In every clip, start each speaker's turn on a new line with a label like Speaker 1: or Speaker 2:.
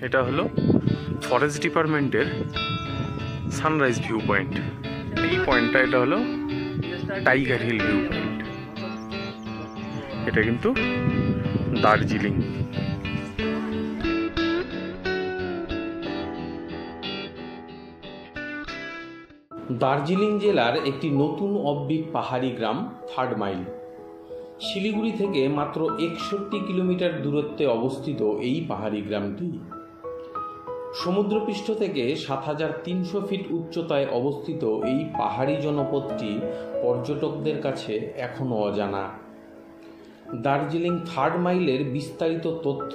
Speaker 1: এটা হলো ফরেস্ট ডিপার্টমেন্টের সানরাইজ ভিউ পয়েন্ট। এই পয়েন্টটা এটা হলো টাইগার হিল ভিউ পয়েন্ট। এটা কিন্তু দার্জিলিং।
Speaker 2: দার্জিলিং জেলার একটি নতুন অব্বিক পাহাড়ি গ্রাম 3rd মাইল। শিলিগুড়ি থেকে মাত্র 61 কিলোমিটার দূরত্বে অবস্থিত এই পাহাড়ি গ্রামটি সমুদ্রপৃষ্ঠ থেকে 7300 ফিট উচ্চতায় অবস্থিত এই পাহাড়ি জনপদটি পর্যটকদের কাছে এখনও অজানা। দার্জিলিং 3rd মাইলের বিস্তারিত তথ্য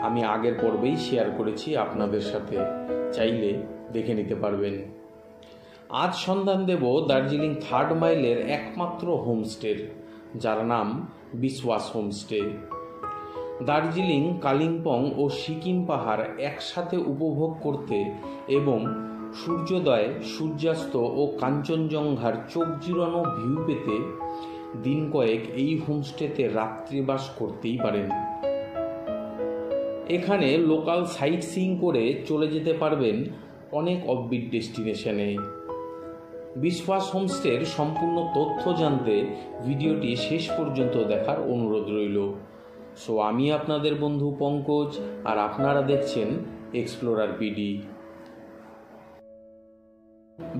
Speaker 2: আমি আগের পর্বেই শেয়ার করেছি আপনাদের সাথে, চাইলে দেখে নিতে পারবেন। আজ সন্ধান দেব দার্জিলিং 3rd মাইলের একমাত্র হোমস্টের, যার নাম বিশ্বাস হোমস্টে। দার্জিলিং, কালিম্পং ও সিকিম পাহাড় একসাথে উপভোগ করতে এবং সূর্যোদয়, সূর্যাস্ত ও কাঞ্চনজঙ্ঘার চোখ জুড়ানো ভিউ পেতে দিন কয়েক এই হোমস্টেতে রাত্রিবাস করতেই পারেন। এখানে লোকাল সাইট সিইং করে চলে যেতে পারবেন অনেক অফবিট ডেস্টিনেশনে। বিশ্বাস হোমস্টের সম্পূর্ণ তথ্য জানতে ভিডিওটি শেষ পর্যন্ত দেখার অনুরোধ রইল। সো আমি আপনাদের বন্ধু পঙ্কজ, আর আপনারা দেখছেন এক্সপ্লোরার পিডি।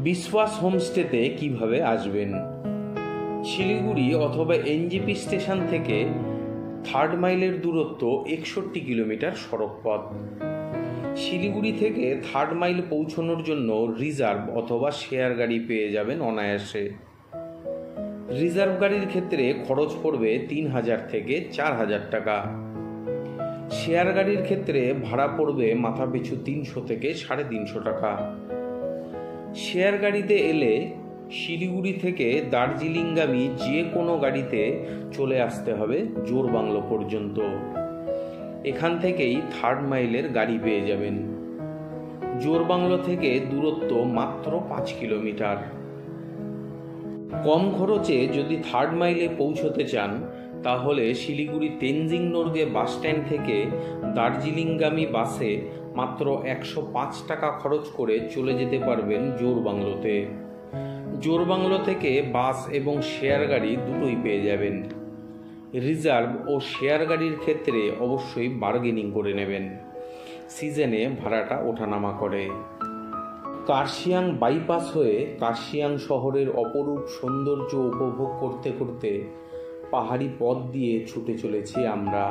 Speaker 2: বিশ্বাস হোমস্টেতে কিভাবে আসবেন? শিলিগুড়ি অথবা এনজেপি স্টেশন থেকে 3rd মাইলের দূরত্ব 61 কিলোমিটার সড়ক পথ। শিলিগুড়ি থেকে 3rd মাইল পৌঁছানোর জন্য রিজার্ভ অথবা শেয়ার গাড়ি পেয়ে যাবেন অনায়াসে। রিজার্ভ গাড়ির ক্ষেত্রে খরচ পড়বে 3000 থেকে 4000 টাকা। শেয়ার গাড়ির ক্ষেত্রে ভাড়া পড়বে মাথাপিছু 300 থেকে 350 টাকা। শেয়ার গাড়িতে এলে শিলিগুড়ি থেকে দার্জিলিংগামী যে কোনো গাড়িতে চলে আসতে হবে জোরবাংলো পর্যন্ত। এখান থেকেই 3rd মাইলের গাড়ি পেয়ে যাবেন। জোরবাংলো থেকে দূরত্ব মাত্র 5 কিলোমিটার। কম খরচে যদি 3rd মাইলে পৌঁছতে চান তাহলে শিলিগুড়ি তেনজিং নোরগে বাস স্ট্যান্ড থেকে দার্জিলিংগামী বাসে মাত্র 105 টাকা খরচ করে চলে যেতে পারবেন জোরবাংলোতে। জোরবাংলো থেকে বাস এবং শেয়ার গাড়ি দুটোই পেয়ে যাবেন। রিজার্ভ ও শেয়ার গাড়ির ক্ষেত্রে অবশ্যই বার্গেনিং করে নেবেন, সিজনে ভাড়াটা ওঠানামা করে। কার্শিয়াং বাইপাস হয়ে কার্শিয়াং শহরের অপরূপ সৌন্দর্য উপভোগ করতে করতে পাহাড়ি পথ দিয়ে ছুটে চলেছি আমরা।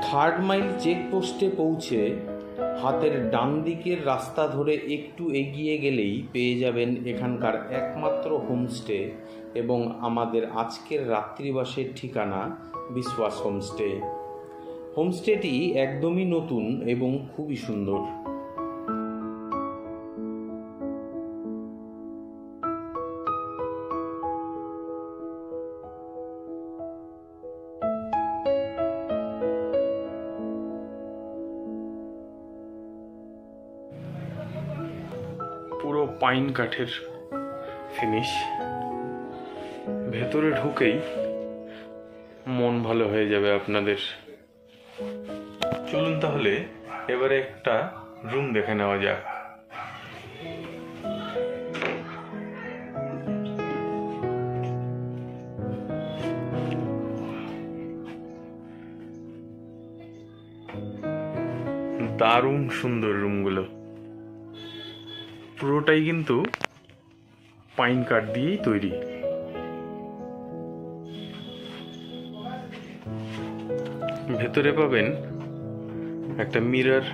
Speaker 2: থার্ড মাইল চেকপোস্টে পৌঁছে হাতের ডান দিকের রাস্তা ধরে একটু এগিয়ে গেলেই পেয়ে যাবেন এখানকার একমাত্র হোমস্টে এবং আমাদের আজকের রাত্রিবাসের ঠিকানা বিশ্বাস হোমস্টে। হোমস্টেটি একদমই নতুন এবং খুবই সুন্দর।
Speaker 1: পুরো পাইন কাঠের ফিনিশ, ভেতরে ঢুকেই মন ভালো হয়ে যাবে আপনাদের। চলুন তাহলে এবারে একটা রুম দেখে নেওয়া যাক। দারুণ সুন্দর রুমগুলো, পুরোটাই কিন্তু পাইন কাঠ দিয়েই তৈরি। ভেতরে পাবেন একটা মিরর,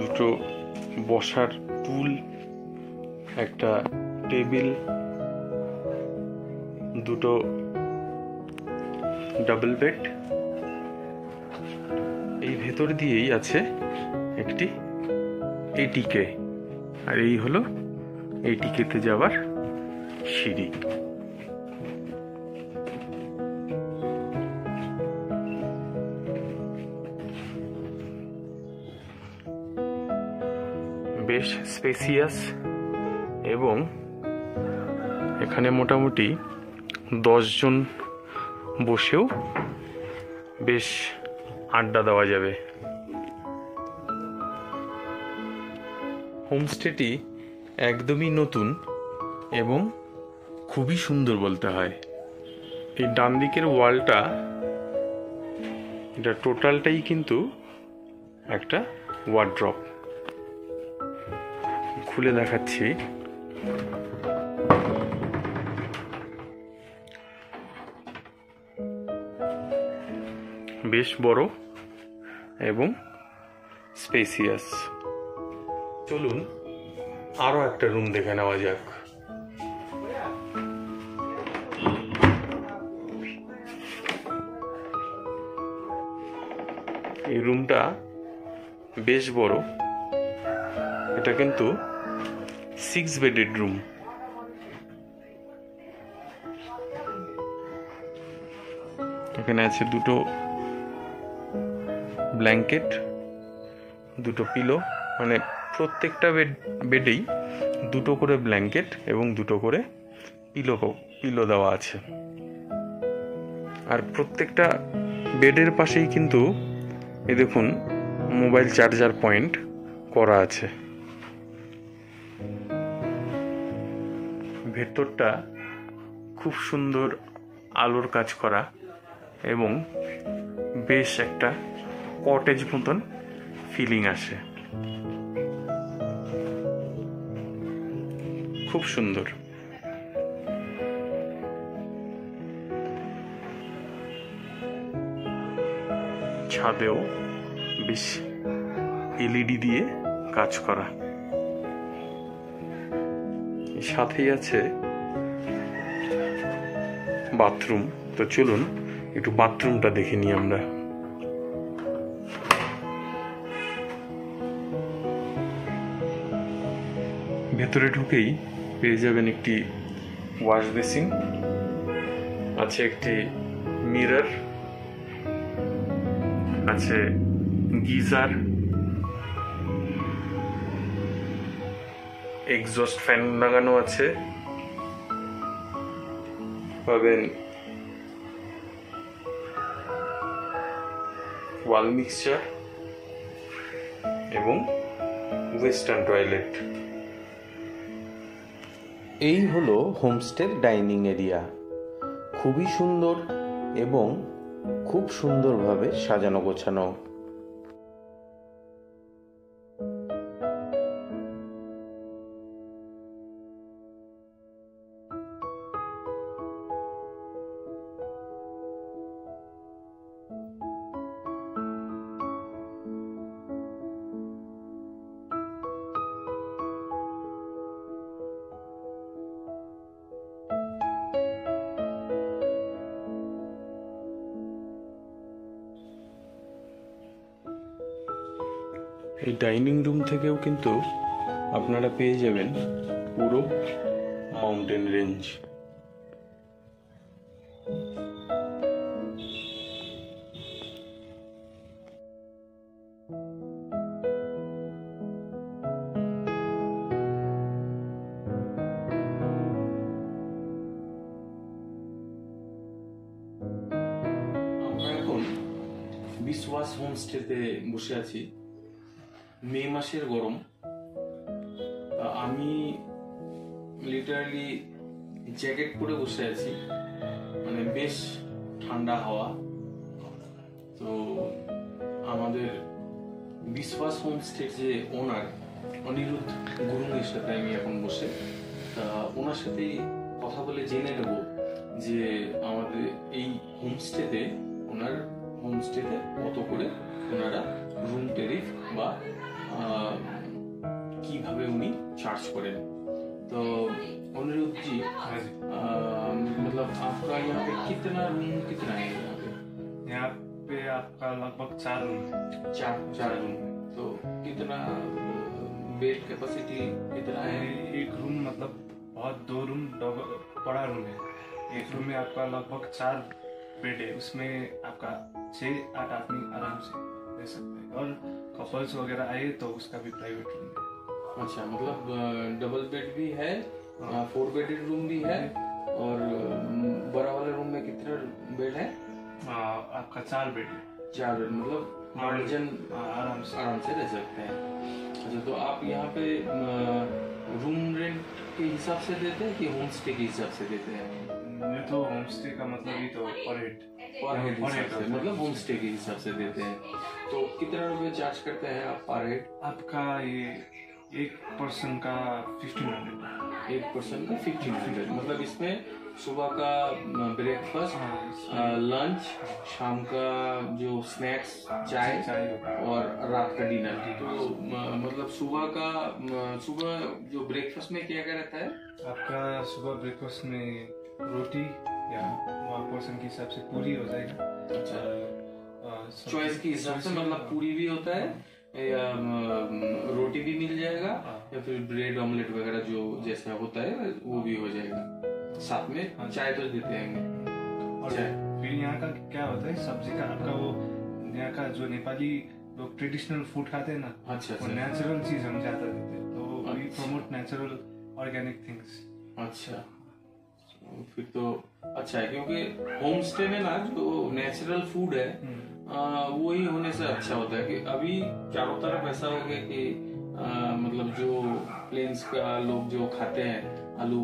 Speaker 1: দুটো বসার টুল, একটা টেবিল, দুটো ডাবল বেড। এই ভেতর দিয়েই আছে একটি এটিকে, আর এই হলো এটিকেতে যাওয়ার সিঁড়ি। বেশ স্পেসিয়াস এবং এখানে মোটামুটি 10 জন বসেও বেশ আড্ডা দেওয়া যাবে। হোমস্টেটি একদমই নতুন এবং খুবই সুন্দর বলতে হয়। এই ডান দিকের ওয়ালটা, এটা টোটালটাই কিন্তু একটা ওয়ার্ড্রপ। খুলে দেখাচ্ছি। বেশ বড় এবং স্পেসিয়াস। চলুন আরো একটা রুম দেখে নেওয়া যাক। এই রুমটা বেশ বড়। এটা কিন্তু 6 বেডেড রুম। এখানে আছে দুটো ব্ল্যাঙ্কেট, দুটো পিলো, মানে প্রত্যেকটা বেডেই দুটো করে ব্ল্যাঙ্কেট এবং দুটো করে পিলো দেওয়া আছে। আর প্রত্যেকটা বেডের পাশেই কিন্তু এই দেখুন মোবাইল চার্জার পয়েন্ট করা আছে। ভেতরটা খুব সুন্দর আলোর কাজ করা এবং বেশ একটা কটেজ মতন ফিলিং আসে। খুব সুন্দর। ছাদেও বেশ এলইডি দিয়ে কাজ করা। সাথেই আছে বাথরুম। তো চলুন একটু বাথরুমটা দেখে নিই আমরা। ভেতরে ঢুকেই পেয়ে যাবেন একটি ওয়াশ বেসিন, আছে একটি মিরর, আছে গিজার, এক্সস্ট ফ্যান লাগানো আছে, পাবেন ওয়াল মিক্সচার এবং ওয়েস্টার্ন টয়লেট।
Speaker 2: এই হলো হোমস্টের ডাইনিং এরিয়া। খুবই সুন্দর এবং খুব সুন্দরভাবে সাজানো গোছানো।
Speaker 1: এই ডাইনিং রুম থেকেও কিন্তু আপনারা পেয়ে যাবেন পুরো মাউন্টেন রেঞ্জ। আমরা এখন বিশ্বাস হোমস্টেতে বসে আছি। মে মাসের গরম। আমি লিটারালি জ্যাকেট পরে বসে আছি, মানে বেশ ঠান্ডা হাওয়া। তো আমাদের বিশ্বাস হোমস্টের যে ওনার অনিরুদ্ধ গুরুংয়ের সাথে আমি এখন বসে, তা ওনার সাথেই কথা বলে জেনে নেব যে আমাদের এই হোমস্টেতে কত করে ওনারা रूम टेरिफ বা কিভাবে উনি চার্জ করেন। तो अनुरुद्ध जी, मतलब आपका यहाँ पे कितना रूम कितना है?
Speaker 3: यहाँ पे आपका लगभग 4 रूम।
Speaker 1: चार रूम। तो कितना बेड कैपेसिटी कितना है?
Speaker 3: एक रूम मतलब बहुत 2 रूम बड़ा रूम है। एक रूम में आपका लगभग 4 बेड है, उसमें आपका 6-8 आदमी आराम से रह सकते हैं। और कपल्स वगैरह आए तो उसका भी प्राइवेट रूम है।
Speaker 1: अच्छा, मतलब डबल बेड भी है 4 बेडेड रूम भी है। और बड़ा वाले रूम में कितना बेड है?
Speaker 3: आपका 4 बेड है।
Speaker 1: 4 बेड, मतलब 8 जन
Speaker 3: आराम से
Speaker 1: रह सकते हैं। अच्छा, तो आप यहाँ पे रूम रेंट के हिसाब से देते हैं कि होम स्टे के हिसाब से देते हैं?
Speaker 3: ये तो होम स्टे का मतलब ही तो पर हेड
Speaker 1: हिसाब से, मतलब होम स्टे के हिसाब से देते हैं। तो कितना रुपए चार्ज करते हैं आप पर हेड?
Speaker 3: आपका ये एक पर्सन का 1500।
Speaker 1: एक पर्सन का 1500, मतलब इसमें सुबह का ब्रेकफास्ट, लंच, शाम का जो स्नैक्स, चाय और रात का डिनर। तो मतलब सुबह जो ब्रेकफास्ट में क्या क्या रहता है
Speaker 3: आपका? सुबह ब्रेकफास्ट में रोटी या वहाँ पर्सन के हिसाब से पूरी हो जाएगा।
Speaker 1: अच्छा, चॉइस के हिसाब से, मतलब पूरी भी होता है या रोटी भी मिल जाएगा या फिर ब्रेड ऑमलेट वगैरह जो जैसा होता है वो भी हो जाएगा। साथ में चाय तो देते हैं।
Speaker 3: और फिर यहाँ का क्या होता है, सब्जी का आपका वो यहाँ का जो नेपाली लोग ट्रेडिशनल फूड खाते हैं ना,
Speaker 1: अच्छा,
Speaker 3: वो नेचुरल चीज हम ज्यादा देते हैं, तो we promote natural organic things.
Speaker 1: अच्छा, फिर तो अच्छा है, क्योंकि होम स्टे में ना जो नेचुरल फूड है वही होने से अच्छा होता है। कि अभी चारों तरफ ऐसा हो गया कि मतलब जो प्लेन्स का लोग जो खाते हैं आलू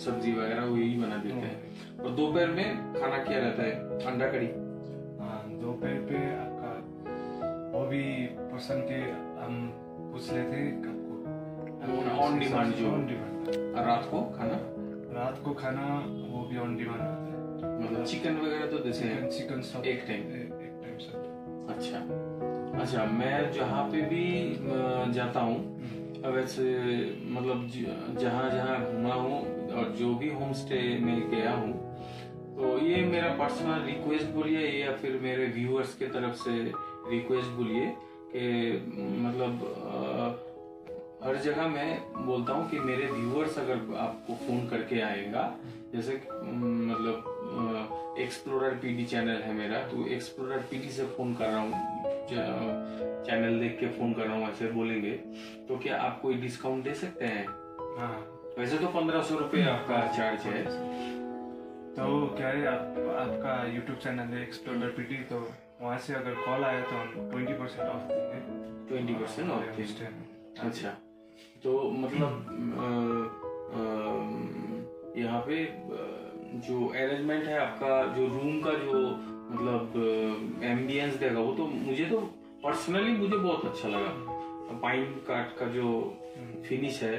Speaker 1: सब्जी वगैरह वही बना देते हैं। और दोपहर में खाना क्या रहता है? अंडा करी।
Speaker 3: दोपहर पे आपका वो भी पर्सन के हम पूछ लेते हैं
Speaker 1: ऑन डिमांड जो
Speaker 3: ऑन डिमांड। रात को खाना वो भी ऑन डिमांड होता है,
Speaker 1: मतलब चिकन वगैरह तो देते हैं?
Speaker 3: चिकन सब
Speaker 1: एक टाइम
Speaker 3: सब।
Speaker 1: अच्छा, मैं जहाँ पे भी जाता हूँ वैसे, मतलब जहाँ जहाँ घूमा हूँ और जो भी होम स्टे में गया हूँ, तो ये मेरा पर्सनल रिक्वेस्ट बोलिए या फिर मेरे व्यूअर्स के तरफ से रिक्वेस्ट बोलिए कि मतलब हर जगह मैं बोलता हूँ कि मेरे व्यूअर्स अगर आपको फोन करके आएगा, जैसे मतलब एक्सप्लोरर पीडी चैनल है मेरा, तो एक्सप्लोरर पीडी से फोन कर रहा हूँ, चैनल देख के फोन कर रहा हूँ, ऐसे बोलेंगे तो क्या आप कोई डिस्काउंट दे सकते हैं? वैसे तो 1500 रुपए आपका चार्ज है।
Speaker 3: तो क्या है, आपका यूट्यूब चैनल है एक्सप्लोरर पीडी, तो वहाँ से अगर कॉल आया तो हम 20% ऑफ देंगे।
Speaker 1: 20% ऑफ देंगे। अच्छा, तो मतलब यहाँ पे जो अरेंजमेंट है आपका, जो रूम का जो मतलब एम्बियंस देगा, वो तो मुझे तो पर्सनली मुझे बहुत अच्छा लगा। पाइन काट का जो फिनिश है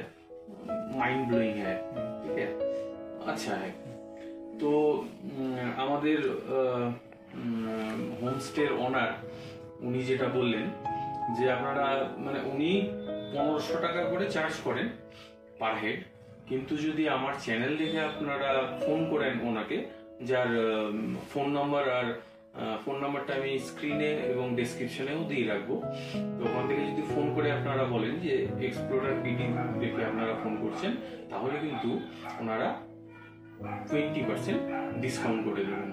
Speaker 1: माइंड ब्लोइंग है, ठीक है, अच्छा है। তো আমাদের হোমস্টের ওনার উনি যেটা বললেন যে আপনারা মানে উনি 1500 টাকা করে চার্জ করেন পার হেড, কিন্তু যদি আমার চ্যানেল দেখে আপনারা ফোন করেন ওনাকে, যার ফোন নাম্বার আর ফোন নাম্বারটা আমি স্ক্রিনে এবং ডেসক্রিপশনেও দিয়ে রাখবো, তো ওখান থেকে যদি ফোন করে আপনারা বলেন যে এক্সপ্লোরার পিডি দেখে আপনারা ফোন করছেন, তাহলে কিন্তু ওনারা 20% ডিসকাউন্ট করে দেবেন।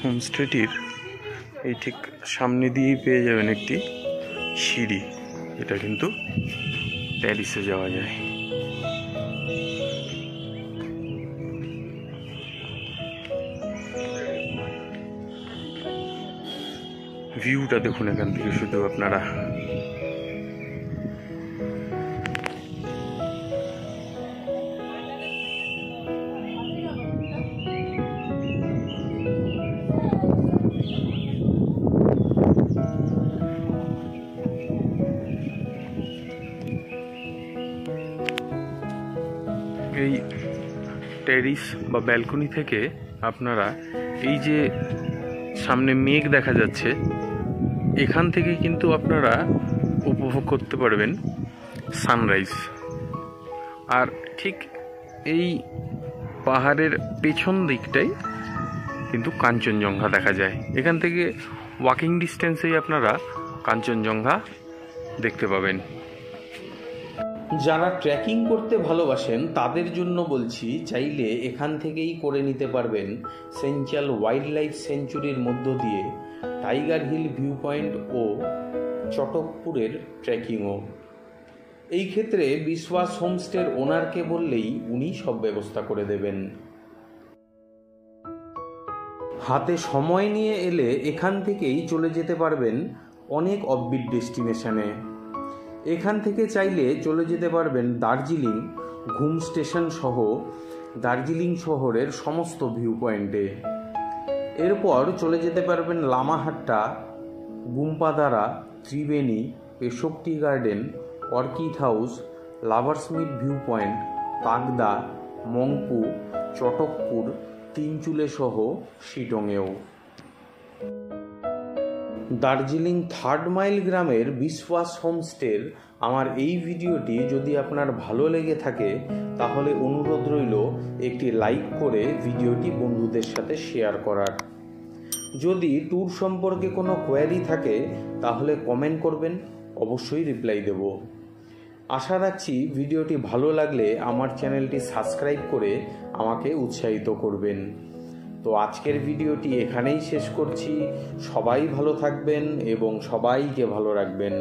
Speaker 2: হোমস্টেটির এই ঠিক সামনে দিয়েই পেয়ে যাবেন একটি সিঁড়ি, এটা কিন্তু প্যারিসে যাওয়া যায়। ভিউটা দেখুন এখান থেকে শুধু আপনারা। এই টেরিস বা ব্যালকনি থেকে আপনারা এই যে সামনে মেঘ দেখা যাচ্ছে, এখান থেকে কিন্তু আপনারা উপভোগ করতে পারবেন সানরাইজ। আর ঠিক এই পাহাড়ের পেছন দিকটাই কিন্তু কাঞ্চনজঙ্ঘা দেখা যায়। এখান থেকে ওয়াকিং ডিস্টেন্সেই আপনারা কাঞ্চনজঙ্ঘা দেখতে পাবেন। যারা ট্রেকিং করতে ভালোবাসেন তাদের জন্য বলছি, চাইলে এখান থেকেই করে নিতে পারবেন সেঞ্চাল ওয়াইল্ড লাইফ সেঞ্চুরির মধ্য দিয়ে টাইগার হিল ভিউ পয়েন্ট ও চটকপুরের ট্রেকিংও। এই ক্ষেত্রে বিশ্বাস হোমস্টের ওনারকে বললেই উনি সব ব্যবস্থা করে দেবেন। হাতে সময় নিয়ে এলে এখান থেকেই চলে যেতে পারবেন অনেক অফবিট ডেস্টিনেশনে। এখান থেকে চাইলে চলে যেতে পারবেন দার্জিলিং, ঘুম স্টেশন সহ দার্জিলিং শহরের সমস্ত ভিউ পয়েন্টে। এরপর চলে যেতে পারবেন Lamahatta, Gumpadara, Triveni, Peshok tea garden, orchid house, lovers meet view point, Takdah, Mungpoo, Chatakpur, Tinchuley সহ শিটংয়েও। দার্জিলিং 3rd মাইল গ্রামের বিশ্বাস হোমস্টের আমার এই ভিডিওটি যদি আপনার ভালো লেগে থাকে তাহলে অনুরোধ রইল একটি লাইক করে ভিডিওটি বন্ধুদের সাথে শেয়ার করার। যদি ট্যুর সম্পর্কে কোনো কোয়ারি থাকে তাহলে কমেন্ট করবেন, অবশ্যই রিপ্লাই দেব। আশা রাখছি ভিডিওটি ভালো লাগলে আমার চ্যানেলটি সাবস্ক্রাইব করে আমাকে উৎসাহিত করবেন। তো আজকের ভিডিওটি এখানেই শেষ করছি। সবাই ভালো থাকবেন এবং সবাইকে ভালো রাখবেন।